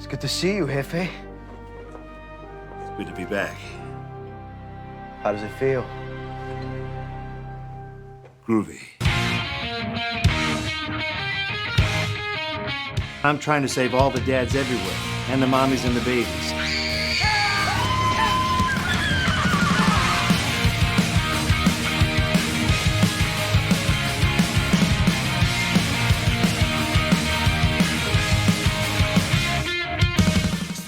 It's good to see you, Jefe. It's good to be back. How does it feel? Groovy. I'm trying to save all the dads everywhere, and the mommies and the babies.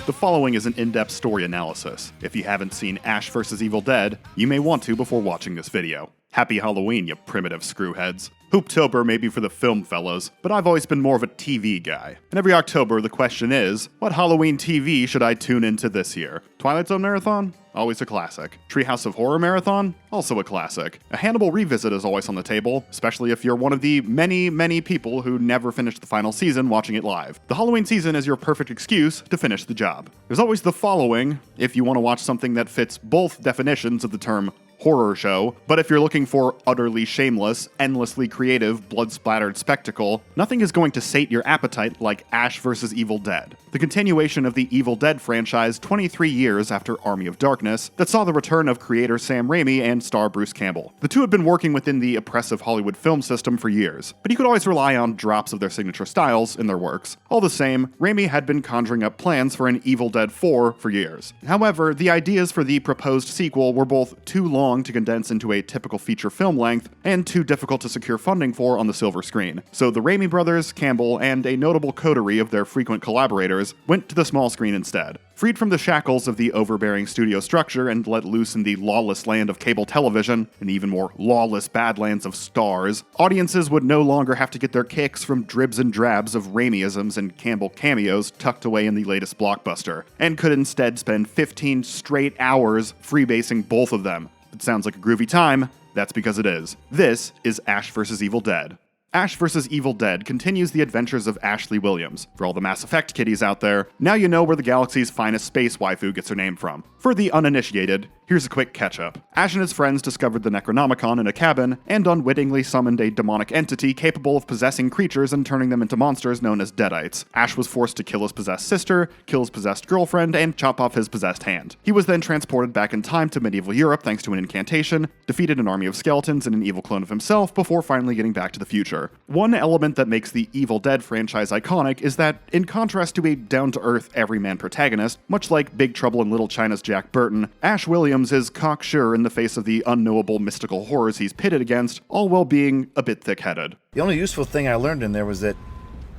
The following is an in-depth story analysis. If you haven't seen Ash vs. Evil Dead, you may want to before watching this video. Happy Halloween, you primitive screwheads. Hooptober may be for the film fellows, but I've always been more of a TV guy. And every October, the question is, what Halloween TV should I tune into this year? Twilight Zone Marathon? Always a classic. Treehouse of Horror Marathon? Also a classic. A Hannibal revisit is always on the table, especially if you're one of the many people who never finished the final season watching it live. The Halloween season is your perfect excuse to finish the job. There's always the following, if you want to watch something that fits both definitions of the term horror show, but if you're looking for utterly shameless, endlessly creative, blood-splattered spectacle, nothing is going to sate your appetite like Ash vs. Evil Dead, the continuation of the Evil Dead franchise 23 years after Army of Darkness that saw the return of creator Sam Raimi and star Bruce Campbell. The two had been working within the oppressive Hollywood film system for years, but you could always rely on drops of their signature styles in their works. All the same, Raimi had been conjuring up plans for an Evil Dead 4 for years. However, the ideas for the proposed sequel were both too long to condense into a typical feature film length, and too difficult to secure funding for on the silver screen. So the Raimi brothers, Campbell, and a notable coterie of their frequent collaborators went to the small screen instead. Freed from the shackles of the overbearing studio structure and let loose in the lawless land of cable television, and even more lawless badlands of stars, audiences would no longer have to get their kicks from dribs and drabs of Raimiisms and Campbell cameos tucked away in the latest blockbuster, and could instead spend 15 straight hours freebasing both of them. It sounds like a groovy time. That's because it is. This is Ash vs. Evil Dead. Ash vs. Evil Dead continues the adventures of Ashley Williams. For all the Mass Effect kiddies out there, now you know where the galaxy's finest space waifu gets her name from. For the uninitiated, here's a quick catch-up. Ash and his friends discovered the Necronomicon in a cabin, and unwittingly summoned a demonic entity capable of possessing creatures and turning them into monsters known as Deadites. Ash was forced to kill his possessed sister, kill his possessed girlfriend, and chop off his possessed hand. He was then transported back in time to medieval Europe thanks to an incantation, defeated an army of skeletons and an evil clone of himself before finally getting back to the future. One element that makes the Evil Dead franchise iconic is that, in contrast to a down-to-earth everyman protagonist, much like Big Trouble in Little China's Jack Burton, Ash Williams is cocksure in the face of the unknowable mystical horrors he's pitted against, all while being a bit thick-headed. The only useful thing I learned in there was that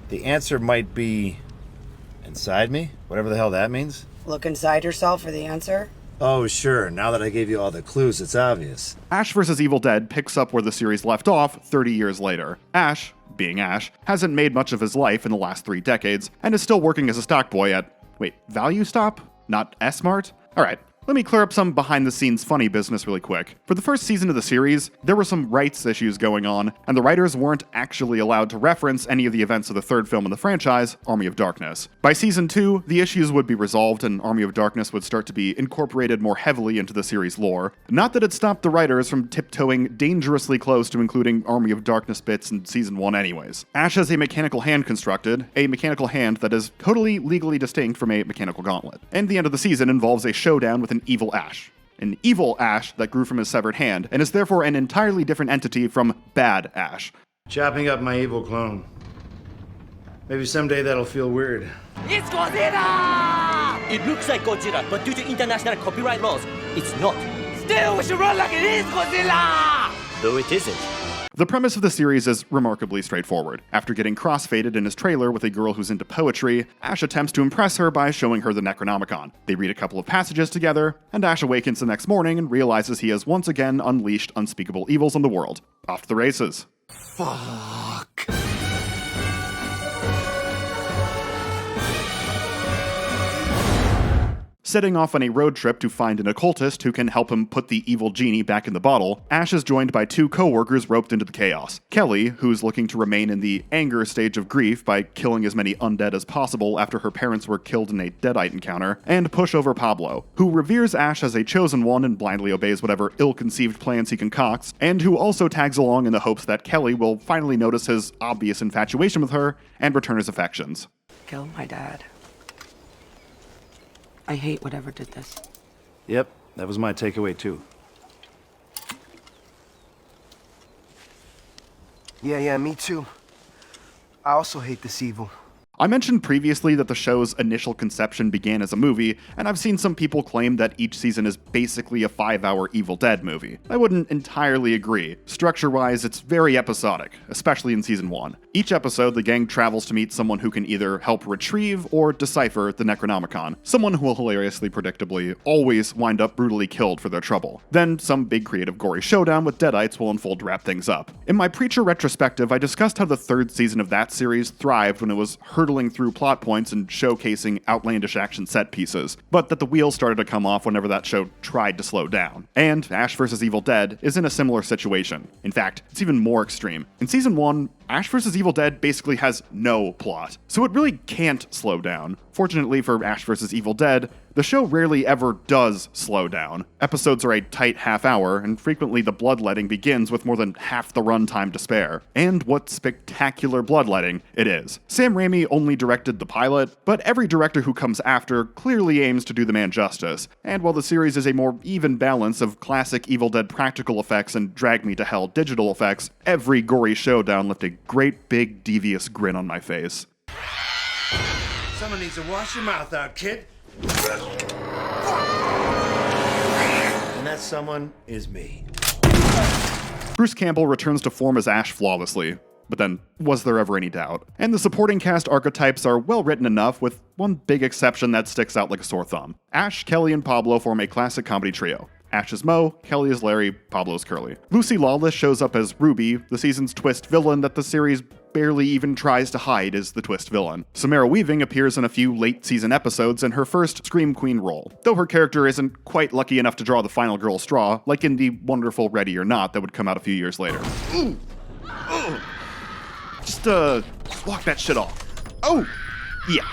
the answer might be inside me, whatever the hell that means. Look inside yourself for the answer? Oh, sure. Now that I gave you all the clues, it's obvious. Ash vs. Evil Dead picks up where the series left off 30 years later. Ash, being Ash, hasn't made much of his life in the last 3 decades, and is still working as a stock boy at, Value Stop? Not S-Mart? Alright. Let me clear up some behind-the-scenes funny business really quick. For the first season of the series, there were some rights issues going on, and the writers weren't actually allowed to reference any of the events of the third film in the franchise, Army of Darkness. By season 2, the issues would be resolved and Army of Darkness would start to be incorporated more heavily into the series' lore. Not that it stopped the writers from tiptoeing dangerously close to including Army of Darkness bits in season 1 anyways. Ash has a mechanical hand constructed, a mechanical hand that is totally legally distinct from a mechanical gauntlet. And the end of the season involves a showdown with an evil Ash. An evil Ash that grew from his severed hand, and is therefore an entirely different entity from bad Ash. Chopping up my evil clone. Maybe someday that'll feel weird. It's Godzilla! It looks like Godzilla, but due to international copyright laws, it's not. Still, we should run like it is Godzilla! Though it isn't. The premise of the series is remarkably straightforward. After getting crossfaded in his trailer with a girl who's into poetry, Ash attempts to impress her by showing her the Necronomicon. They read a couple of passages together, and Ash awakens the next morning and realizes he has once again unleashed unspeakable evils on the world. Off to the races. Fuck. Setting off on a road trip to find an occultist who can help him put the evil genie back in the bottle, Ash is joined by 2 co-workers roped into the chaos. Kelly, who's looking to remain in the anger stage of grief by killing as many undead as possible after her parents were killed in a Deadite encounter, and pushover Pablo, who reveres Ash as a chosen one and blindly obeys whatever ill-conceived plans he concocts, and who also tags along in the hopes that Kelly will finally notice his obvious infatuation with her and return his affections. Kill my dad. I hate whatever did this. Yep, that was my takeaway too. Yeah, me too. I also hate this evil. I mentioned previously that the show's initial conception began as a movie, and I've seen some people claim that each season is basically a 5-hour Evil Dead movie. I wouldn't entirely agree. Structure-wise, it's very episodic, especially in Season 1. Each episode, the gang travels to meet someone who can either help retrieve or decipher the Necronomicon, someone who will hilariously predictably always wind up brutally killed for their trouble. Then, some big creative gory showdown with Deadites will unfold to wrap things up. In my Preacher retrospective, I discussed how the third season of that series thrived when it was hurtling through plot points and showcasing outlandish action set pieces, but that the wheels started to come off whenever that show tried to slow down. And Ash vs. Evil Dead is in a similar situation. In fact, it's even more extreme. In Season 1, Ash vs. Evil Dead basically has no plot, so it really can't slow down. Fortunately for Ash vs. Evil Dead, the show rarely ever does slow down. Episodes are a tight half-hour, and frequently the bloodletting begins with more than half the runtime to spare. And what spectacular bloodletting it is. Sam Raimi only directed the pilot, but every director who comes after clearly aims to do the man justice. And while the series is a more even balance of classic Evil Dead practical effects and Drag Me to Hell digital effects, every gory showdown left a great big devious grin on my face. Someone needs to wash your mouth out, kid. And that someone is me. Bruce Campbell returns to form as Ash flawlessly. But then, was there ever any doubt? And the supporting cast archetypes are well written enough, with one big exception that sticks out like a sore thumb. Ash, Kelly, and Pablo form a classic comedy trio. Ash is Mo, Kelly is Larry, Pablo is Curly. Lucy Lawless shows up as Ruby, the season's twist villain that the series barely even tries to hide as the twist villain. Samara Weaving appears in a few late-season episodes in her first Scream Queen role, though her character isn't quite lucky enough to draw the final girl straw, like in the wonderful Ready or Not that would come out a few years later. Just walk that shit off. Oh! Yeah.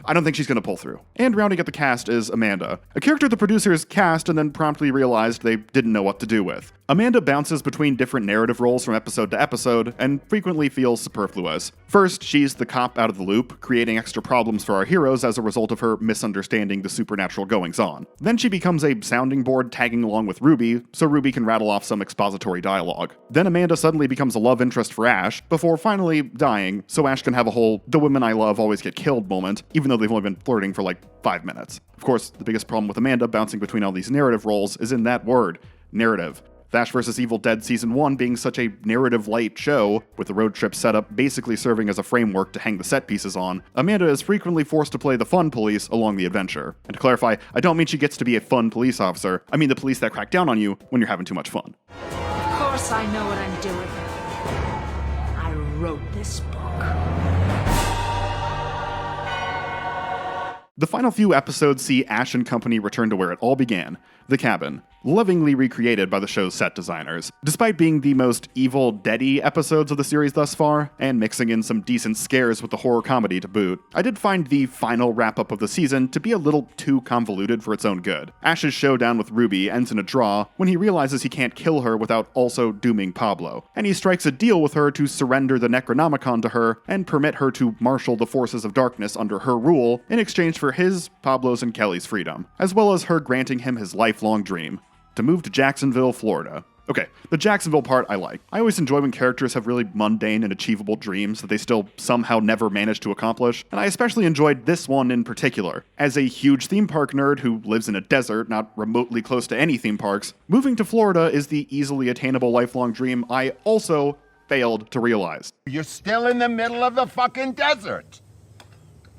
I don't think she's gonna pull through. And rounding out the cast is Amanda, a character the producers cast and then promptly realized they didn't know what to do with. Amanda bounces between different narrative roles from episode to episode, and frequently feels superfluous. First, she's the cop out of the loop, creating extra problems for our heroes as a result of her misunderstanding the supernatural goings-on. Then she becomes a sounding board tagging along with Ruby, so Ruby can rattle off some expository dialogue. Then Amanda suddenly becomes a love interest for Ash, before finally dying, so Ash can have a whole "the women I love always get killed" moment, even though they've only been flirting for like 5 minutes. Of course, the biggest problem with Amanda bouncing between all these narrative roles is in that word, narrative. Ash vs. Evil Dead Season 1 being such a narrative-light show, with the road trip setup basically serving as a framework to hang the set pieces on, Amanda is frequently forced to play the fun police along the adventure. And to clarify, I don't mean she gets to be a fun police officer, I mean the police that crack down on you when you're having too much fun. Of course I know what I'm doing. I wrote this book. The final few episodes see Ash and company return to where it all began, the cabin, lovingly recreated by the show's set designers. Despite being the most Evil Dead-y episodes of the series thus far, and mixing in some decent scares with the horror comedy to boot, I did find the final wrap-up of the season to be a little too convoluted for its own good. Ash's showdown with Ruby ends in a draw when he realizes he can't kill her without also dooming Pablo, and he strikes a deal with her to surrender the Necronomicon to her and permit her to marshal the forces of darkness under her rule in exchange for his, Pablo's, and Kelly's freedom, as well as her granting him his lifelong dream: to move to Jacksonville, Florida. Okay, the Jacksonville part I like. I always enjoy when characters have really mundane and achievable dreams that they still somehow never manage to accomplish, and I especially enjoyed this one in particular. As a huge theme park nerd who lives in a desert not remotely close to any theme parks, moving to Florida is the easily attainable lifelong dream I also failed to realize. You're still in the middle of the fucking desert.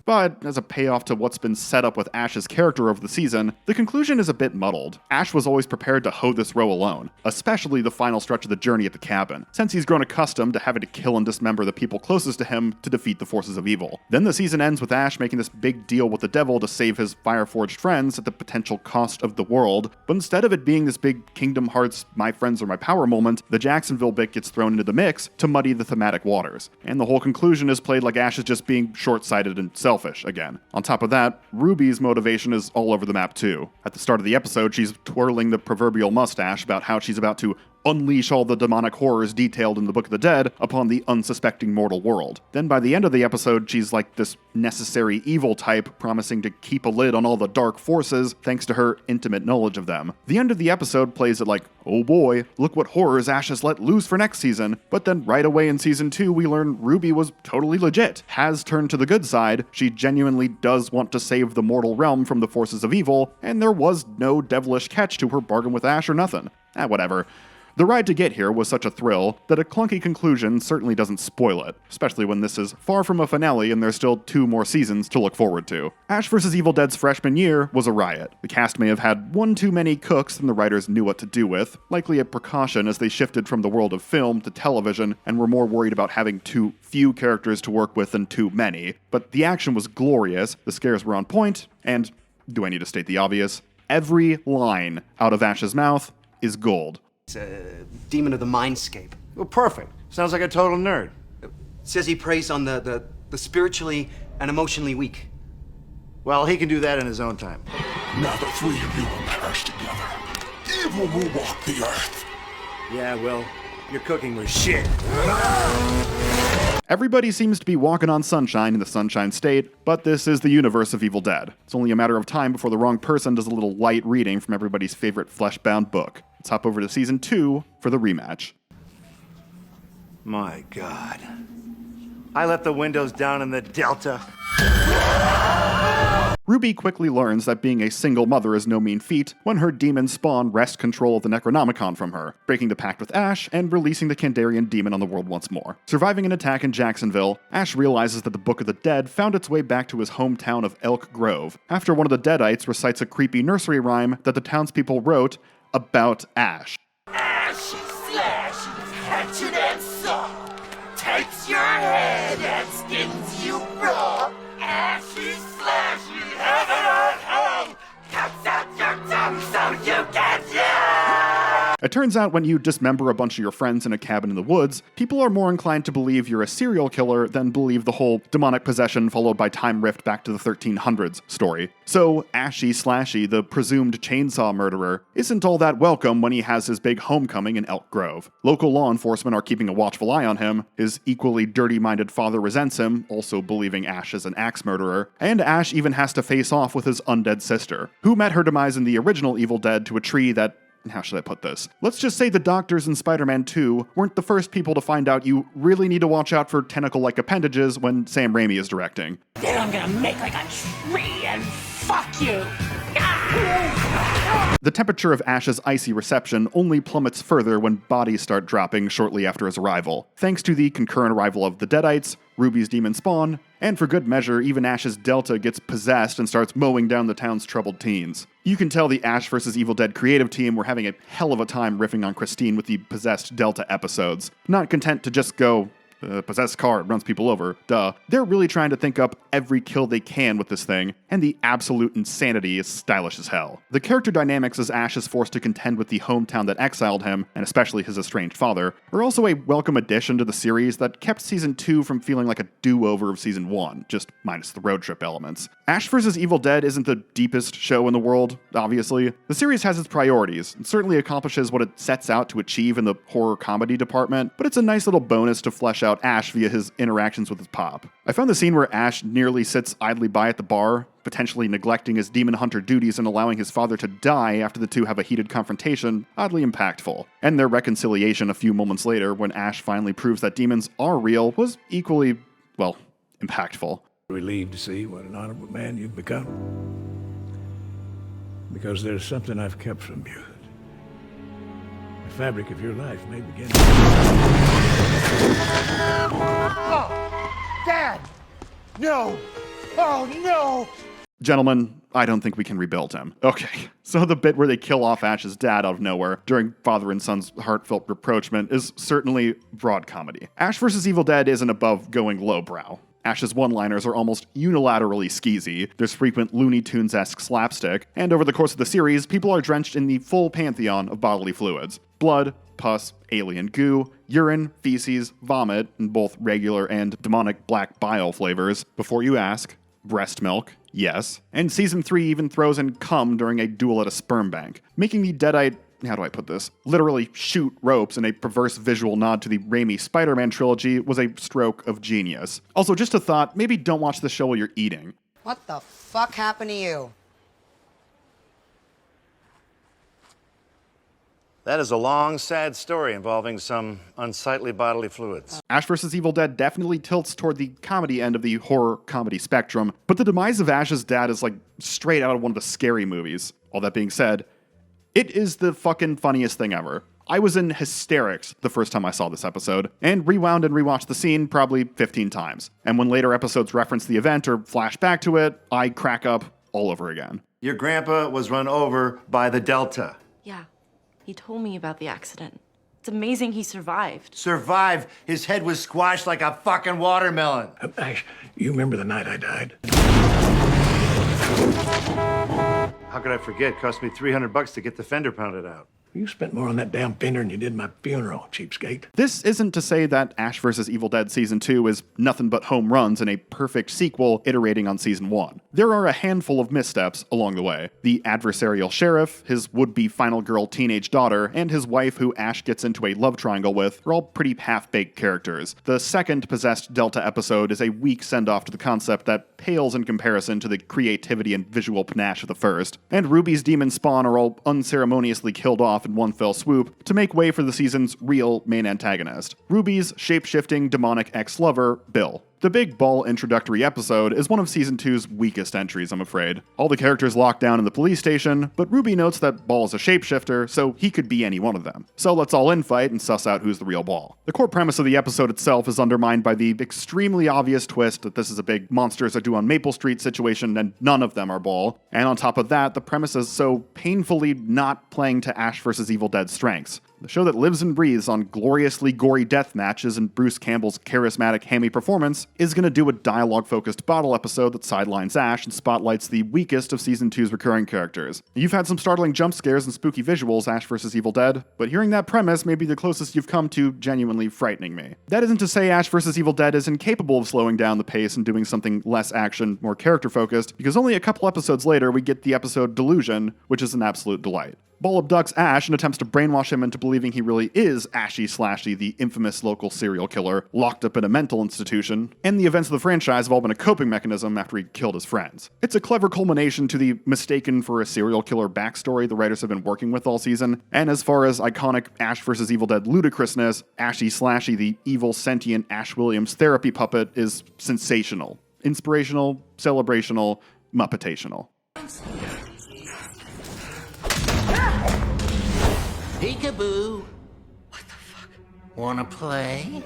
But, as a payoff to what's been set up with Ash's character over the season, the conclusion is a bit muddled. Ash was always prepared to hoe this row alone, especially the final stretch of the journey at the cabin, since he's grown accustomed to having to kill and dismember the people closest to him to defeat the forces of evil. Then the season ends with Ash making this big deal with the devil to save his fire-forged friends at the potential cost of the world, but instead of it being this big Kingdom Hearts my friends are my power moment, the Jacksonville bit gets thrown into the mix to muddy the thematic waters, and the whole conclusion is played like Ash is just being short-sighted and selfish again. On top of that, Ruby's motivation is all over the map too. At the start of the episode, she's twirling the proverbial mustache about how she's about to unleash all the demonic horrors detailed in the Book of the Dead upon the unsuspecting mortal world. Then by the end of the episode, she's like this necessary evil type, promising to keep a lid on all the dark forces thanks to her intimate knowledge of them. The end of the episode plays it like, oh boy, look what horrors Ash has let loose for next season. But then right away in season 2, we learn Ruby was totally legit, has turned to the good side, she genuinely does want to save the mortal realm from the forces of evil, and there was no devilish catch to her bargain with Ash or nothing. Whatever. The ride to get here was such a thrill that a clunky conclusion certainly doesn't spoil it, especially when this is far from a finale and there's still 2 more seasons to look forward to. Ash vs. Evil Dead's freshman year was a riot. The cast may have had one too many cooks than the writers knew what to do with, likely a precaution as they shifted from the world of film to television and were more worried about having too few characters to work with than too many. But the action was glorious, the scares were on point, and, do I need to state the obvious? Every line out of Ash's mouth is gold. It's a demon of the mindscape. Well, perfect. Sounds like a total nerd. Says he preys on the spiritually and emotionally weak. Well, he can do that in his own time. Now the 3 of you will perish together. Evil will walk the earth. Yeah, well, your cooking was shit. Everybody seems to be walking on sunshine in the Sunshine State, but this is the universe of Evil Dead. It's only a matter of time before the wrong person does a little light reading from everybody's favorite flesh-bound book. Let's hop over to season 2 for the rematch. My God. I left the windows down in the Delta. Ruby quickly learns that being a single mother is no mean feat when her demon spawn wrest control of the Necronomicon from her, breaking the pact with Ash and releasing the Kandarian demon on the world once more. Surviving an attack in Jacksonville, Ash realizes that the Book of the Dead found its way back to his hometown of Elk Grove, after one of the Deadites recites a creepy nursery rhyme that the townspeople wrote about Ash. Ashy slashes, hatchet and saw. Takes your head and skins you raw. Ashy slashes, heaven on hell. Cuts out your tongue so you can yell. It turns out when you dismember a bunch of your friends in a cabin in the woods, people are more inclined to believe you're a serial killer than believe the whole demonic possession followed by time rift back to the 1300s story. So Ashy Slashy, the presumed chainsaw murderer, isn't all that welcome when he has his big homecoming in Elk Grove. Local law enforcement are keeping a watchful eye on him, his equally dirty-minded father resents him, also believing Ash is an axe murderer, and Ash even has to face off with his undead sister, who met her demise in the original Evil Dead to a tree that, how should I put this? Let's just say the doctors in Spider-Man 2 weren't the first people to find out you really need to watch out for tentacle-like appendages when Sam Raimi is directing. Then I'm gonna make like a tree and fuck you. The temperature of Ash's icy reception only plummets further when bodies start dropping shortly after his arrival, thanks to the concurrent arrival of the Deadites, Ruby's demon spawn, and for good measure, even Ash's Delta gets possessed and starts mowing down the town's troubled teens. You can tell the Ash vs. Evil Dead creative team were having a hell of a time riffing on Christine with the possessed Delta episodes, not content to just go, possessed car, runs people over, duh. They're really trying to think up every kill they can with this thing, and the absolute insanity is stylish as hell. The character dynamics as Ash is forced to contend with the hometown that exiled him, and especially his estranged father, are also a welcome addition to the series that kept Season 2 from feeling like a do-over of Season 1, just minus the road trip elements. Ash vs. Evil Dead isn't the deepest show in the world, obviously. The series has its priorities, and certainly accomplishes what it sets out to achieve in the horror comedy department, but it's a nice little bonus to flesh out Ash via his interactions with his pop. I found the scene where Ash nearly sits idly by at the bar, potentially neglecting his demon hunter duties and allowing his father to die after the two have a heated confrontation, oddly impactful. And their reconciliation a few moments later when Ash finally proves that demons are real was equally, well, impactful. Relieved to see what an honorable man you've become. Because there's something I've kept from you. The fabric of your life may begin. Oh, Dad! No! Oh, no! Gentlemen, I don't think we can rebuild him. Okay, so the bit where they kill off Ash's dad out of nowhere during father and son's heartfelt reproachment is certainly broad comedy. Ash vs. Evil Dead isn't above going lowbrow. Ash's one-liners are almost unilaterally skeezy, there's frequent Looney Tunes-esque slapstick, and over the course of the series, people are drenched in the full pantheon of bodily fluids. Blood, pus, alien goo, urine, feces, vomit, in both regular and demonic black bile flavors. Before you ask, breast milk, yes. And Season 3 even throws in cum during a duel at a sperm bank, making the Deadite how do I put this? Literally shoot ropes in a perverse visual nod to the Raimi Spider-Man trilogy was a stroke of genius. Also, just a thought, maybe don't watch the show while you're eating. What the fuck happened to you? That is a long, sad story involving some unsightly bodily fluids. Ash vs. Evil Dead definitely tilts toward the comedy end of the horror comedy spectrum, but the demise of Ash's dad is like straight out of one of the scary movies. All that being said, it is the fucking funniest thing ever. I was in hysterics the first time I saw this episode, and rewound and rewatched the scene probably 15 times. And when later episodes reference the event or flash back to it, I crack up all over again. Your grandpa was run over by the Delta. Yeah. He told me about the accident. It's amazing he survived. Survived? His head was squashed like a fucking watermelon. Ash, you remember the night I died? How could I forget? Cost me $300 to get the fender pounded out. You spent more on that damn fender than you did my funeral, cheapskate. This isn't to say that Ash vs. Evil Dead Season 2 is nothing but home runs and a perfect sequel iterating on Season 1. There are a handful of missteps along the way. The adversarial sheriff, his would-be final girl teenage daughter, and his wife who Ash gets into a love triangle with are all pretty half-baked characters. The second possessed Delta episode is a weak send-off to the concept that pales in comparison to the creativity and visual panache of the first. And Ruby's demon spawn are all unceremoniously killed off in one fell swoop to make way for the season's real main antagonist, Ruby's shape-shifting demonic ex-lover, Bill. The big Baal introductory episode is one of Season 2's weakest entries, I'm afraid. All the characters locked down in the police station, but Ruby notes that Baal is a shapeshifter, so he could be any one of them. So let's all infight and suss out who's the real Baal. The core premise of the episode itself is undermined by the extremely obvious twist that this is a big monsters are due on Maple Street situation and none of them are Baal. And on top of that, the premise is so painfully not playing to Ash vs. Evil Dead's strengths. The show that lives and breathes on gloriously gory death matches and Bruce Campbell's charismatic hammy performance is going to do a dialogue-focused bottle episode that sidelines Ash and spotlights the weakest of Season 2's recurring characters. You've had some startling jump scares and spooky visuals, Ash vs. Evil Dead, but hearing that premise may be the closest you've come to genuinely frightening me. That isn't to say Ash vs. Evil Dead is incapable of slowing down the pace and doing something less action, more character-focused, because only a couple episodes later we get the episode Delusion, which is an absolute delight. Baal abducts Ash and attempts to brainwash him into believing he really is Ashy Slashy, the infamous local serial killer, locked up in a mental institution, and the events of the franchise have all been a coping mechanism after he killed his friends. It's a clever culmination to the mistaken for a serial killer backstory the writers have been working with all season, and as far as iconic Ash vs. Evil Dead ludicrousness, Ashy Slashy, the evil sentient Ash Williams therapy puppet, is sensational. Inspirational, celebrational, muppetational. Peekaboo. What the fuck? Wanna play?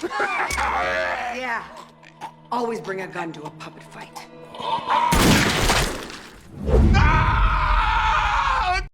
Yeah. Always bring a gun to a puppet fight.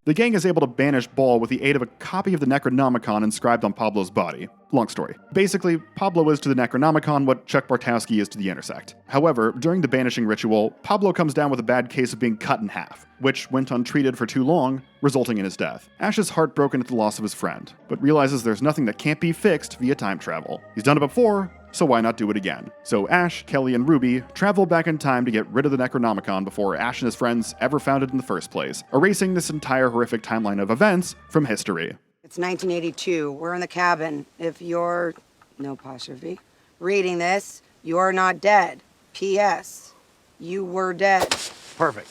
The gang is able to banish Baal with the aid of a copy of the Necronomicon inscribed on Pablo's body. Long story. Basically, Pablo is to the Necronomicon what Chuck Bartowski is to the Intersect. However, during the banishing ritual, Pablo comes down with a bad case of being cut in half, which went untreated for too long, resulting in his death. Ash is heartbroken at the loss of his friend, but realizes there's nothing that can't be fixed via time travel. He's done it before, so why not do it again? So Ash, Kelly, and Ruby travel back in time to get rid of the Necronomicon before Ash and his friends ever found it in the first place, erasing this entire horrific timeline of events from history. It's 1982. We're in the cabin. If you're, no apostrophe, reading this, you're not dead. P.S. You were dead. Perfect.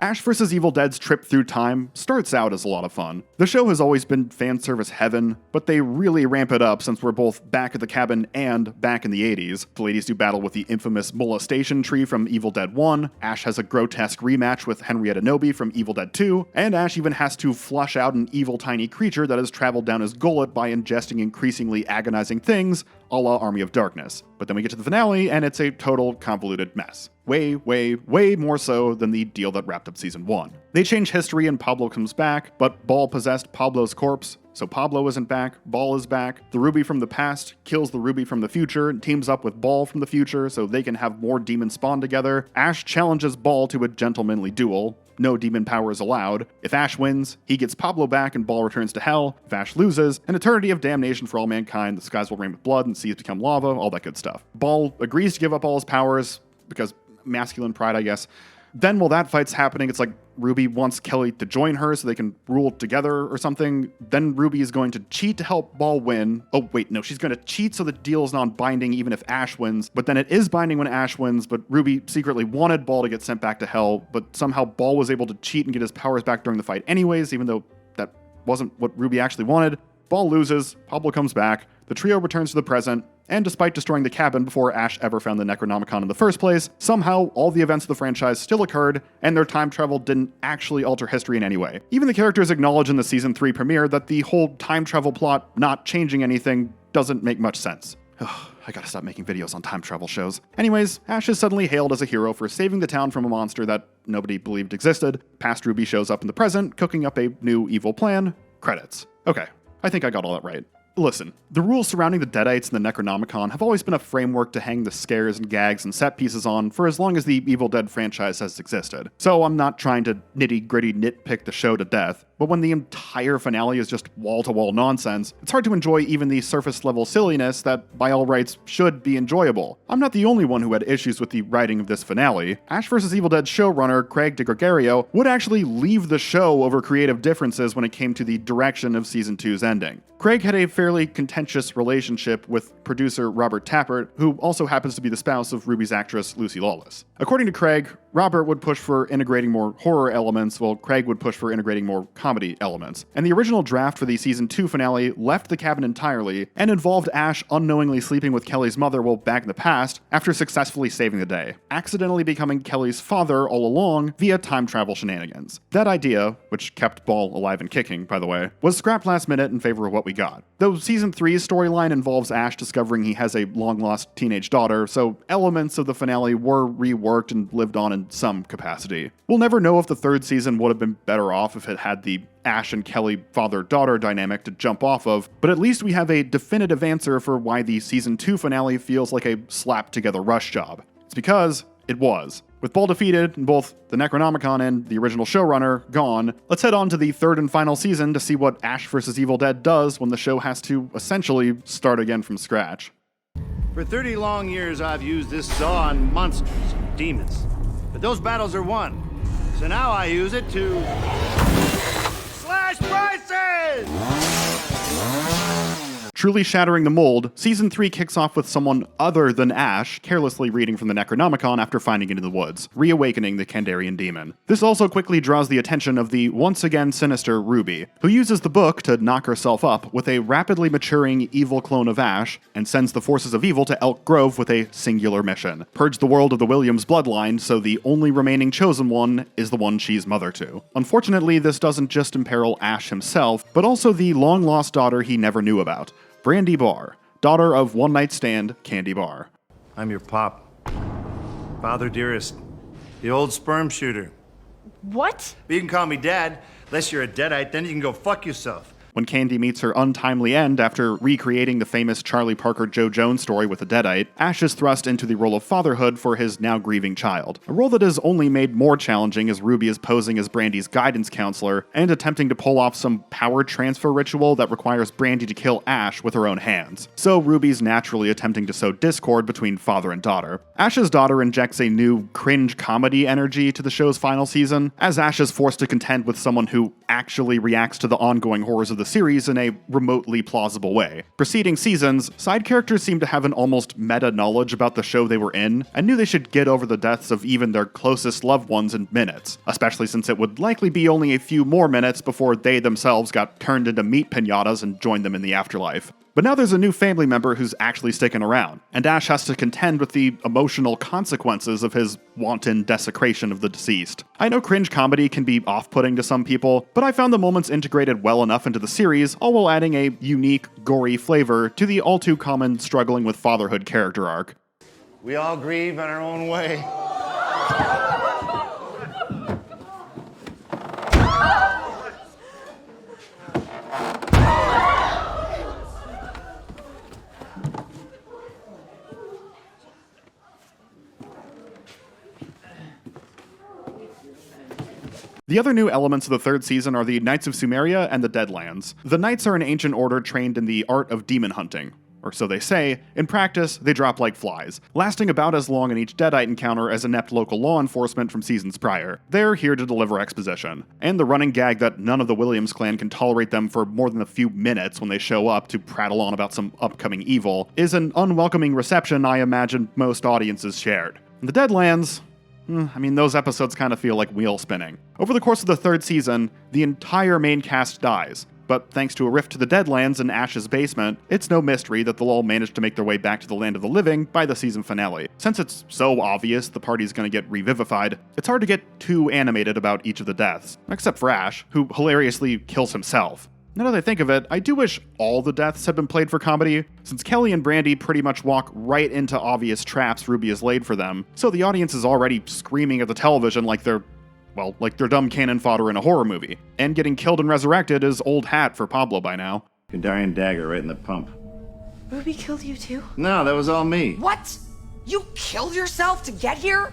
Ash vs. Evil Dead's trip through time starts out as a lot of fun. The show has always been fan service heaven, but they really ramp it up since we're both back at the cabin and back in the 80s. The ladies do battle with the infamous molestation tree from Evil Dead 1, Ash has a grotesque rematch with Henrietta Knowby from Evil Dead 2, and Ash even has to flush out an evil tiny creature that has traveled down his gullet by ingesting increasingly agonizing things, a la Army of Darkness. But then we get to the finale, and it's a total convoluted mess. Way, way, way more so than the deal that wrapped up Season 1. They change history and Pablo comes back, but Baal possessed Pablo's corpse, so Pablo isn't back, Baal is back. The Ruby from the past kills the Ruby from the future and teams up with Baal from the future so they can have more demons spawn together. Ash challenges Baal to a gentlemanly duel. No demon power is allowed. If Ash wins, he gets Pablo back and Baal returns to hell. If Ash loses, an eternity of damnation for all mankind, the skies will rain with blood and seas become lava, all that good stuff. Baal agrees to give up all his powers, because masculine pride, I guess. Then while that fight's happening, it's like Ruby wants Kelly to join her so they can rule together or something. Then Ruby is going to cheat to help Baal win. Oh, wait, no, she's going to cheat so the deal is non-binding even if Ash wins. But then it is binding when Ash wins, but Ruby secretly wanted Baal to get sent back to hell, but somehow Baal was able to cheat and get his powers back during the fight anyways, even though that wasn't what Ruby actually wanted. Baal loses, Pablo comes back, the trio returns to the present, and despite destroying the cabin before Ash ever found the Necronomicon in the first place, somehow all the events of the franchise still occurred, and their time travel didn't actually alter history in any way. Even the characters acknowledge in the Season 3 premiere that the whole time travel plot not changing anything doesn't make much sense. I gotta stop making videos on time travel shows. Anyways, Ash is suddenly hailed as a hero for saving the town from a monster that nobody believed existed. Past Ruby shows up in the present, cooking up a new evil plan. Credits. Okay, I think I got all that right. Listen, the rules surrounding the Deadites and the Necronomicon have always been a framework to hang the scares and gags and set pieces on for as long as the Evil Dead franchise has existed. So I'm not trying to nitty-gritty nitpick the show to death, but when the entire finale is just wall-to-wall nonsense, it's hard to enjoy even the surface-level silliness that, by all rights, should be enjoyable. I'm not the only one who had issues with the writing of this finale. Ash vs. Evil Dead showrunner Craig DeGregorio would actually leave the show over creative differences when it came to the direction of Season 2's ending. Craig had a fairly contentious relationship with producer Robert Tappert, who also happens to be the spouse of Ruby's actress Lucy Lawless. According to Craig, Robert would push for integrating more horror elements, while Craig would push for integrating more comedy elements. And the original draft for the Season 2 finale left the cabin entirely, and involved Ash unknowingly sleeping with Kelly's mother while back in the past, after successfully saving the day, accidentally becoming Kelly's father all along via time travel shenanigans. That idea, which kept Baal alive and kicking, by the way, was scrapped last minute in favor of what we got. Though Season 3's storyline involves Ash discovering he has a long-lost teenage daughter, so elements of the finale were reworked and lived on in some capacity. We'll never know if the third season would have been better off if it had the Ash and Kelly father-daughter dynamic to jump off of, but at least we have a definitive answer for why the Season 2 finale feels like a slapped-together rush job. It's because it was. With Baal defeated and both the Necronomicon and the original showrunner gone, let's head on to the third and final season to see what Ash vs. Evil Dead does when the show has to essentially start again from scratch. For 30 long years, I've used this saw on monsters and demons. But those battles are won. So now I use it to slash prices! Truly shattering the mold, Season 3 kicks off with someone other than Ash carelessly reading from the Necronomicon after finding it in the woods, reawakening the Kandarian demon. This also quickly draws the attention of the once again sinister Ruby, who uses the book to knock herself up with a rapidly maturing evil clone of Ash, and sends the forces of evil to Elk Grove with a singular mission: purge the world of the Williams bloodline so the only remaining chosen one is the one she's mother to. Unfortunately, this doesn't just imperil Ash himself, but also the long-lost daughter he never knew about, Brandy Barr, daughter of one-night stand Candy Barr. I'm your pop. Father dearest. The old sperm shooter. What? But you can call me Dad, unless you're a Deadite, then you can go fuck yourself. When Candy meets her untimely end after recreating the famous Charlie Parker Joe Jones story with a Deadite, Ash is thrust into the role of fatherhood for his now grieving child. A role that is only made more challenging as Ruby is posing as Brandy's guidance counselor and attempting to pull off some power transfer ritual that requires Brandy to kill Ash with her own hands. So Ruby's naturally attempting to sow discord between father and daughter. Ash's daughter injects a new cringe comedy energy to the show's final season, as Ash is forced to contend with someone who actually reacts to the ongoing horrors of the series in a remotely plausible way. Preceding seasons, side characters seem to have an almost meta-knowledge about the show they were in, and knew they should get over the deaths of even their closest loved ones in minutes, especially since it would likely be only a few more minutes before they themselves got turned into meat piñatas and joined them in the afterlife. But now there's a new family member who's actually sticking around, and Ash has to contend with the emotional consequences of his wanton desecration of the deceased. I know cringe comedy can be off-putting to some people, but I found the moments integrated well enough into the series, all while adding a unique, gory flavor to the all-too-common struggling with fatherhood character arc. We all grieve in our own way. The other new elements of the third season are the Knights of Sumeria and the Deadlands. The Knights are an ancient order trained in the art of demon hunting. Or so they say. In practice, they drop like flies, lasting about as long in each Deadite encounter as inept local law enforcement from seasons prior. They're here to deliver exposition. And the running gag that none of the Williams clan can tolerate them for more than a few minutes when they show up to prattle on about some upcoming evil is an unwelcoming reception I imagine most audiences shared. The Deadlands, those episodes kind of feel like wheel spinning. Over the course of the third season, the entire main cast dies. But thanks to a rift to the Deadlands in Ash's basement, it's no mystery that they'll all manage to make their way back to the land of the living by the season finale. Since it's so obvious the party's gonna get revivified, it's hard to get too animated about each of the deaths, except for Ash, who hilariously kills himself. Now that I think of it, I do wish all the deaths had been played for comedy, since Kelly and Brandy pretty much walk right into obvious traps Ruby has laid for them, so the audience is already screaming at the television like they're dumb cannon fodder in a horror movie. And getting killed and resurrected is old hat for Pablo by now. Kandarian dagger right in the pump. Ruby killed you too? No, that was all me. What? You killed yourself to get here?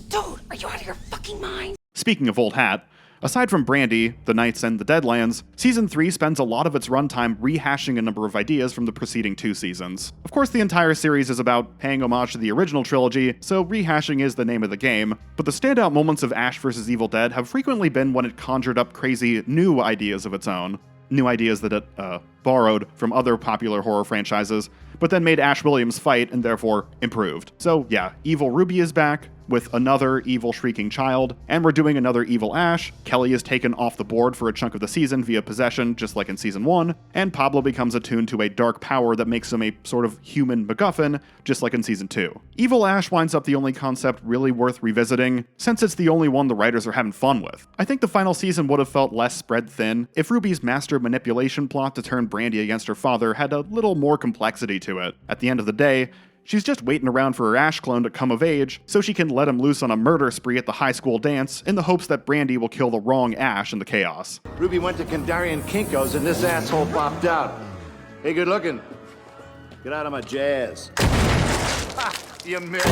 Dude, are you out of your fucking mind? Speaking of old hat, aside from Brandy, the Knights, and the Deadlands, Season 3 spends a lot of its runtime rehashing a number of ideas from the preceding 2 seasons. Of course, the entire series is about paying homage to the original trilogy, so rehashing is the name of the game, but the standout moments of Ash vs. Evil Dead have frequently been when it conjured up crazy new ideas of its own. New ideas that it, borrowed from other popular horror franchises, but then made Ash Williams fight and therefore improved. So yeah, Evil Ruby is back, with another evil shrieking child, and we're doing another evil Ash. Kelly is taken off the board for a chunk of the season via possession, just like in season 1, and Pablo becomes attuned to a dark power that makes him a sort of human MacGuffin, just like in season 2. Evil Ash winds up the only concept really worth revisiting, since it's the only one the writers are having fun with. I think the final season would have felt less spread thin if Ruby's master manipulation plot to turn Brandy against her father had a little more complexity to it. At the end of the day, she's just waiting around for her Ash clone to come of age so she can let him loose on a murder spree at the high school dance in the hopes that Brandy will kill the wrong Ash in the chaos. Ruby went to Kandarian Kinko's and this asshole popped out. Hey, good looking. Get out of my jazz. You missed.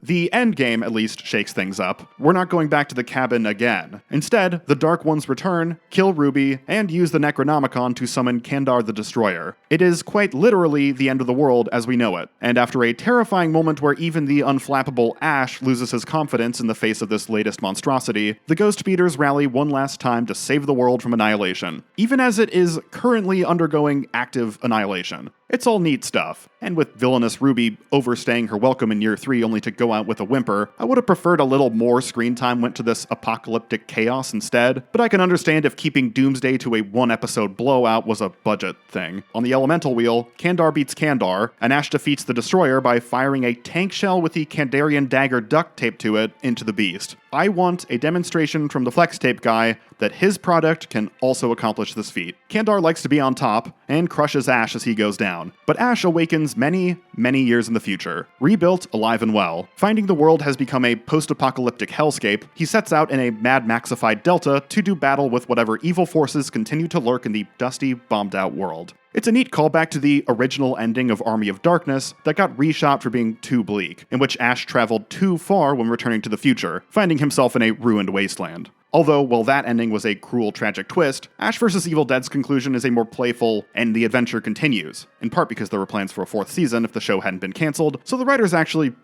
The endgame, at least, shakes things up. We're not going back to the cabin again. Instead, the Dark Ones return, kill Ruby, and use the Necronomicon to summon Kandar the Destroyer. It is quite literally the end of the world as we know it, and after a terrifying moment where even the unflappable Ash loses his confidence in the face of this latest monstrosity, the Ghost Beaters rally one last time to save the world from annihilation, even as it is currently undergoing active annihilation. It's all neat stuff, and with villainous Ruby overstaying her welcome in year 3 only to go out with a whimper, I would have preferred a little more screen time went to this apocalyptic chaos instead, but I can understand if keeping Doomsday to a 1-episode blowout was a budget thing. On the elemental wheel, Kandar beats Kandar, and Ash defeats the Destroyer by firing a tank shell with the Kandarian dagger duct taped to it into the beast. I want a demonstration from the flex tape guy that his product can also accomplish this feat. Kandar likes to be on top, and crushes Ash as he goes down. But Ash awakens many, many years in the future, rebuilt, alive and well. Finding the world has become a post-apocalyptic hellscape, he sets out in a Mad Maxified Delta to do battle with whatever evil forces continue to lurk in the dusty, bombed-out world. It's a neat callback to the original ending of Army of Darkness that got reshot for being too bleak, in which Ash traveled too far when returning to the future, finding himself in a ruined wasteland. Although, while that ending was a cruel, tragic twist, Ash vs. Evil Dead's conclusion is a more playful, and the adventure continues, in part because there were plans for a 4th season if the show hadn't been cancelled, so the writers actually,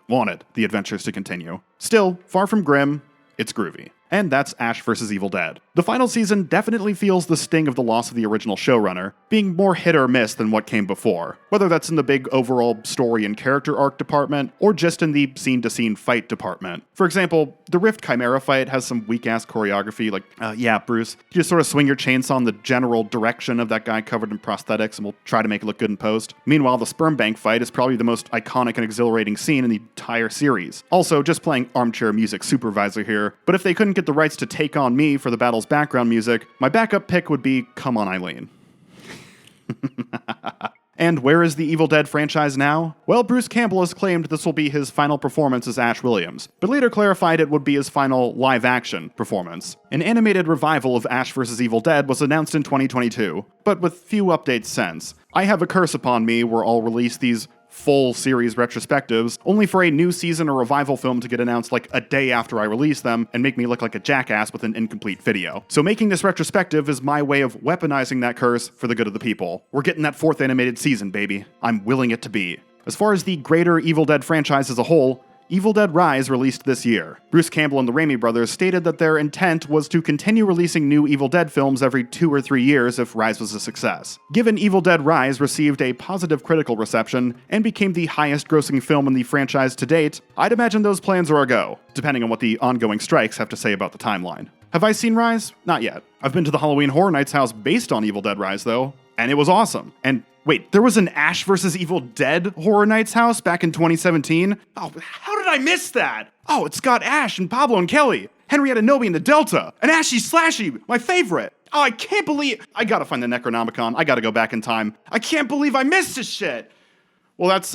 wanted the adventures to continue. Still, far from grim, it's groovy. And that's Ash vs. Evil Dead. The final season definitely feels the sting of the loss of the original showrunner, being more hit or miss than what came before, whether that's in the big overall story and character arc department, or just in the scene-to-scene fight department. For example, the Rift Chimera fight has some weak-ass choreography, like, yeah, Bruce, you just sort of swing your chainsaw in the general direction of that guy covered in prosthetics and we'll try to make it look good in post. Meanwhile, the Sperm Bank fight is probably the most iconic and exhilarating scene in the entire series. Also, just playing armchair music supervisor here, but if they couldn't get the rights to Take On Me for the battle's background music, my backup pick would be Come On Eileen. And where is the Evil Dead franchise now? Well, Bruce Campbell has claimed this will be his final performance as Ash Williams, but later clarified it would be his final live-action performance. An animated revival of Ash vs. Evil Dead was announced in 2022, but with few updates since. I Have a Curse Upon Me where I'll release these full series retrospectives, only for a new season or revival film to get announced like a day after I release them and make me look like a jackass with an incomplete video. So making this retrospective is my way of weaponizing that curse for the good of the people. We're getting that 4th animated season, baby. I'm willing it to be. As far as the greater Evil Dead franchise as a whole, Evil Dead Rise released this year. Bruce Campbell and the Raimi brothers stated that their intent was to continue releasing new Evil Dead films every 2 or 3 years if Rise was a success. Given Evil Dead Rise received a positive critical reception and became the highest grossing film in the franchise to date, I'd imagine those plans are a go, depending on what the ongoing strikes have to say about the timeline. Have I seen Rise? Not yet. I've been to the Halloween Horror Nights house based on Evil Dead Rise though, and it was awesome. And wait, there was an Ash vs. Evil Dead Horror Nights house back in 2017? Oh, how did I miss that? Oh, it's got Ash and Pablo and Kelly, Henrietta, Knowby, and the Delta, and Ashy Slashy, my favorite. Oh, I can't believe... I gotta find the Necronomicon. I gotta go back in time. I can't believe I missed this shit. Well, that's,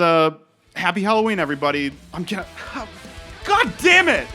happy Halloween, everybody. God damn it!